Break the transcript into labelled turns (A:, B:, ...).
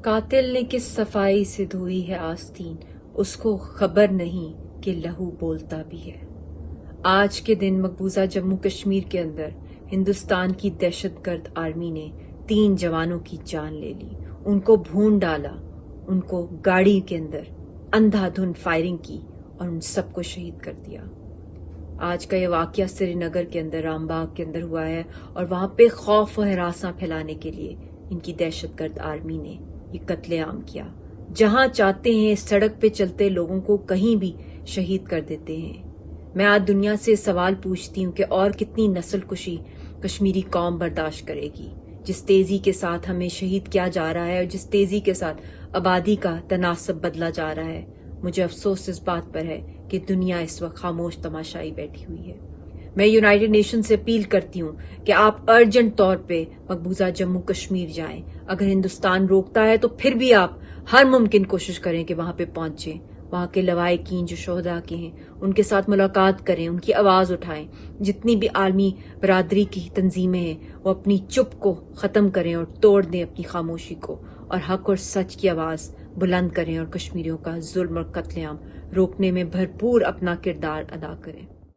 A: قاتل نے کس صفائی سے دھوئی ہے آستین، اس کو خبر نہیں کہ لہو بولتا بھی ہے۔ آج کے دن مقبوضہ جموں کشمیر کے اندر ہندوستان کی دہشت گرد آرمی نے 3 جوانوں کی جان لے لی، ان کو بھون ڈالا، ان کو گاڑی کے اندر اندھا دھند فائرنگ کی اور ان سب کو شہید کر دیا۔ آج کا یہ واقعہ سری نگر کے اندر رام باغ کے اندر ہوا ہے اور وہاں پہ خوف و ہراساں پھیلانے کے لیے ان کی دہشت گرد آرمی نے یہ قتل عام کیا۔ جہاں چاہتے ہیں سڑک پہ چلتے لوگوں کو کہیں بھی شہید کر دیتے ہیں۔ میں آج دنیا سے سوال پوچھتی ہوں کہ اور کتنی نسل کشی کشمیری قوم برداشت کرے گی؟ جس تیزی کے ساتھ ہمیں شہید کیا جا رہا ہے اور جس تیزی کے ساتھ آبادی کا تناسب بدلا جا رہا ہے، مجھے افسوس اس بات پر ہے کہ دنیا اس وقت خاموش تماشائی بیٹھی ہوئی ہے۔ میں یونائیٹڈ نیشن سے اپیل کرتی ہوں کہ آپ ارجنٹ طور پہ مقبوضہ جموں کشمیر جائیں۔ اگر ہندوستان روکتا ہے تو پھر بھی آپ ہر ممکن کوشش کریں کہ وہاں پہ پہنچیں، وہاں کے لواحقین جو شہداء کے ہیں ان کے ساتھ ملاقات کریں، ان کی آواز اٹھائیں۔ جتنی بھی عالمی برادری کی تنظیمیں ہیں وہ اپنی چپ کو ختم کریں اور توڑ دیں اپنی خاموشی کو، اور حق اور سچ کی آواز بلند کریں اور کشمیریوں کا ظلم اور قتل عام روکنے میں بھرپور اپنا کردار ادا کریں۔